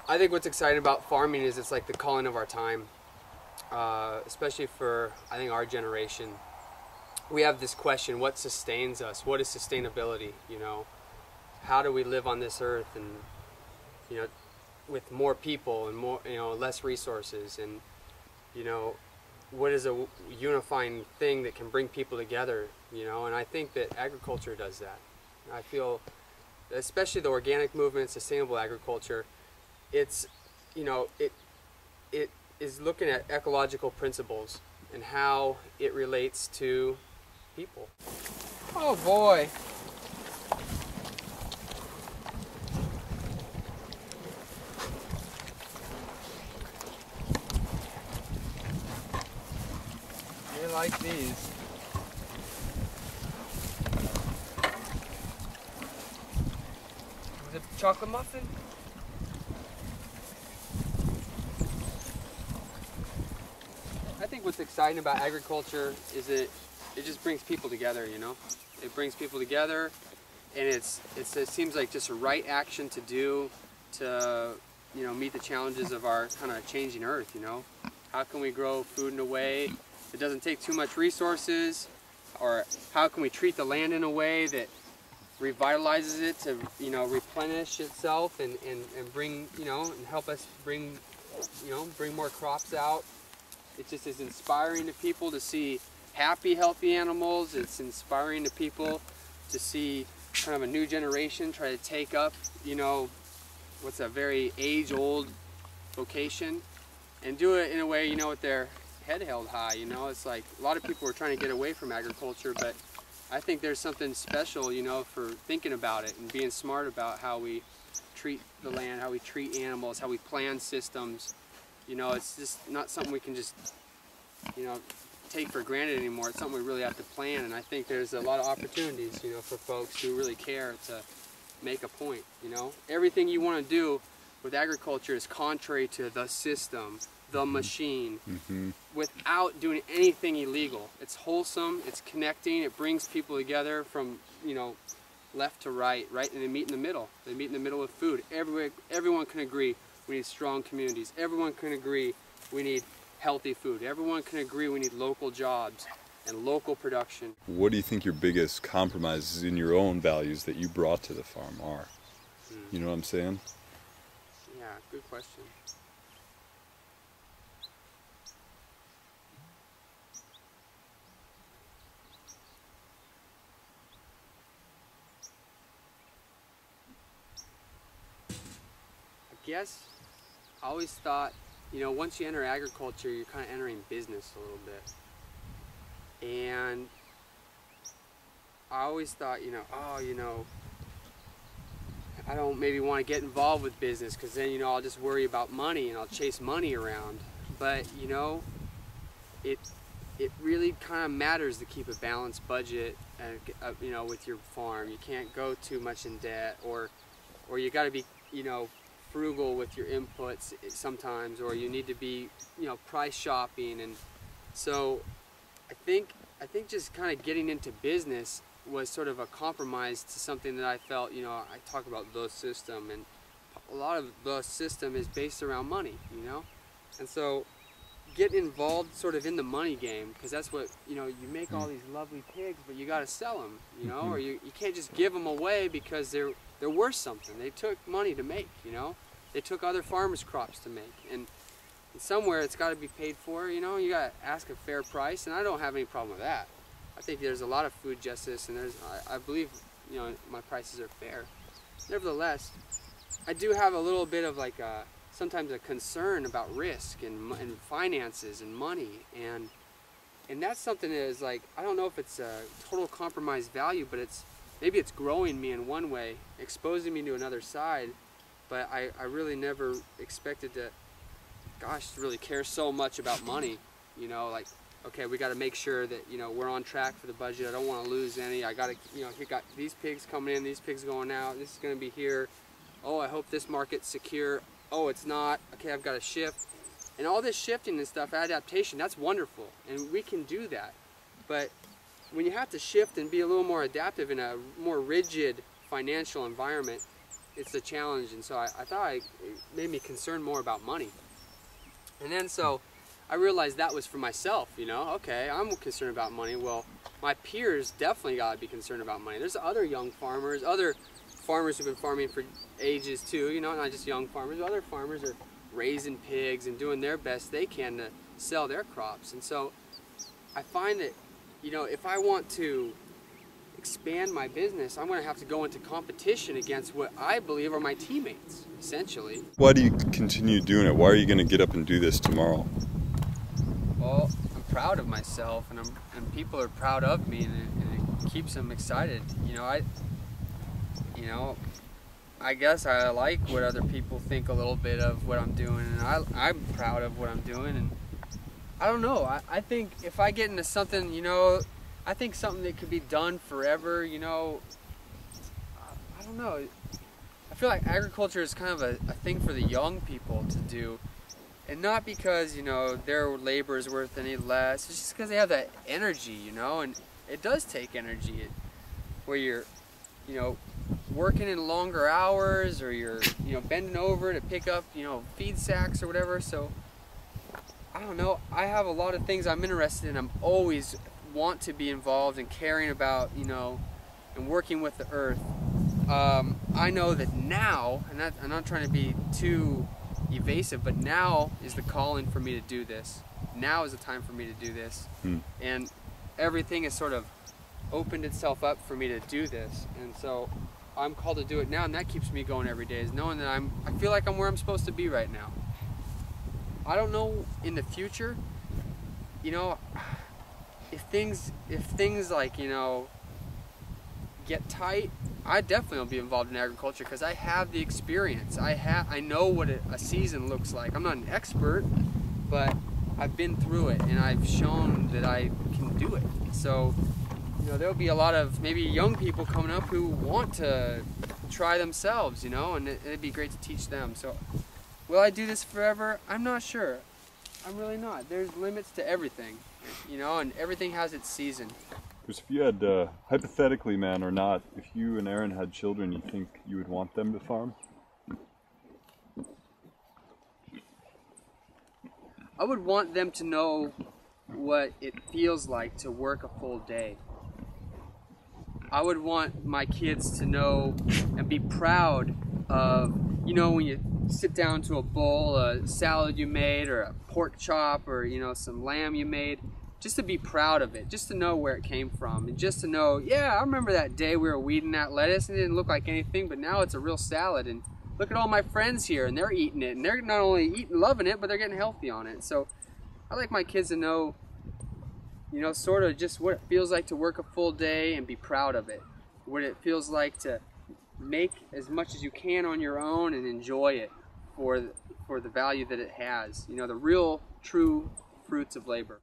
I think what's exciting about farming is it's like the calling of our time, especially for, I think, our generation. We have this question, what sustains us? What is sustainability, you know? How do we live on this earth and, you know, with more people and more, you know, less resources, and, you know, what is a unifying thing that can bring people together, you know? And I think that agriculture does that. I feel, especially the organic movement, sustainable agriculture, it's, you know, it is looking at ecological principles and how it relates to people. Oh boy. I like these. Is it chocolate muffin? I think what's exciting about agriculture is it just brings people together, you know? It brings people together, and it seems like just a right action to do to, you know, meet the challenges of our kind of changing earth, you know? How can we grow food in a way that doesn't take too much resources, or how can we treat the land in a way that revitalizes it to, you know, replenish itself and bring, you know, and help us bring, you know, bring more crops out. It just is inspiring to people to see happy, healthy animals. It's inspiring to people to see kind of a new generation try to take up, you know, what's a very age-old vocation and do it in a way, you know, with their head held high, you know. It's like a lot of people are trying to get away from agriculture, but I think there's something special, you know, for thinking about it and being smart about how we treat the land, how we treat animals, how we plan systems. You know, it's just not something we can just, you know, take for granted anymore. It's something we really have to plan, and I think there's a lot of opportunities, you know, for folks who really care to make a point, you know. Everything you want to do with agriculture is contrary to the system, the machine, without doing anything illegal. It's wholesome, it's connecting, it brings people together from, you know, left to right, and they meet in the middle. They meet in the middle with food. Everyone can agree we need strong communities. Everyone can agree we need healthy food. Everyone can agree we need local jobs and local production. What do you think your biggest compromises in your own values that you brought to the farm are? You know what I'm saying? Yeah, good question. I guess I always thought, you know, once you enter agriculture, you're kind of entering business a little bit. And I always thought, you know, oh, you know, I don't maybe want to get involved with business because then, you know, I'll just worry about money and I'll chase money around. But, you know, it really kind of matters to keep a balanced budget, you know, with your farm. You can't go too much in debt, or you got to be, you know, frugal with your inputs sometimes, or you need to be, you know, price shopping. And so I think just kind of getting into business was sort of a compromise to something that I felt, you know, I talk about the system, and a lot of the system is based around money, you know. And so getting involved sort of in the money game, because that's what, you know, you make all these lovely pigs, but you got to sell them, you know, or you can't just give them away because they're worth something. They took money to make, you know. They took other farmers' crops to make, and somewhere it's got to be paid for, you know. You got to ask a fair price, and I don't have any problem with that. I think there's a lot of food justice, and I believe, you know, my prices are fair. Nevertheless, I do have a little bit of like sometimes a concern about risk and finances and money, and that's something that is like, I don't know if it's a total compromised value, but maybe it's growing me in one way, exposing me to another side. But I really never expected to, gosh, really care so much about money, you know, like, okay, we got to make sure that, you know, we're on track for the budget. I don't want to lose any. I got to, you know, you got these pigs coming in, these pigs going out. This is going to be here. Oh, I hope this market's secure. Oh, it's not. Okay, I've got to shift. And all this shifting and stuff, adaptation, that's wonderful. And we can do that. But when you have to shift and be a little more adaptive in a more rigid financial environment, it's a challenge, and so I thought it made me concerned more about money. And then so I realized that was for myself, you know, okay, I'm concerned about money. Well, my peers definitely got to be concerned about money. There's other young farmers, other farmers who've been farming for ages too, you know, not just young farmers. Other farmers are raising pigs and doing their best they can to sell their crops. And so I find that, you know, if I want to expand my business, I'm going to have to go into competition against what I believe are my teammates, essentially. Why do you continue doing it? Why are you going to get up and do this tomorrow? Well, I'm proud of myself, and people are proud of me, and it keeps them excited. You know, I guess I like what other people think a little bit of what I'm doing, and I'm proud of what I'm doing. And I don't know. I think if I get into something, you know, I think something that could be done forever, you know, I don't know. I feel like agriculture is kind of a thing for the young people to do. And not because, you know, their labor is worth any less. It's just because they have that energy, you know, and it does take energy where you're, you know, working in longer hours, or you're, you know, bending over to pick up, you know, feed sacks or whatever. So, I don't know. I have a lot of things I'm interested in. I'm always want to be involved in caring about, you know, and working with the earth. I know that now, and I'm not trying to be too evasive, but now is the calling for me to do this. Now is the time for me to do this. And everything has sort of opened itself up for me to do this. And so I'm called to do it now, and that keeps me going every day, is knowing that I feel like I'm where I'm supposed to be right now. I don't know in the future, you know, if things like, you know, get tight, I definitely will be involved in agriculture because I have the experience. I know what a season looks like. I'm not an expert, but I've been through it, and I've shown that I can do it. So, you know, there'll be a lot of maybe young people coming up who want to try themselves, you know, and it'd be great to teach them. So, will I do this forever? I'm not sure. I'm really not. There's limits to everything, you know, and everything has its season. Because if you had, hypothetically, man, or not, if you and Aaron had children, you think you would want them to farm? I would want them to know what it feels like to work a full day. I would want my kids to know and be proud of, you know, when you sit down to a bowl, a salad you made, or a pork chop, or, you know, some lamb you made, just to be proud of it, just to know where it came from, and just to know, yeah, I remember that day we were weeding that lettuce and it didn't look like anything, but now it's a real salad, and look at all my friends here, and they're eating it, and they're not only eating, loving it, but they're getting healthy on it. So I like my kids to know, you know, sort of just what it feels like to work a full day and be proud of it, what it feels like to make as much as you can on your own and enjoy it for the value that it has, you know, the real, true fruits of labor.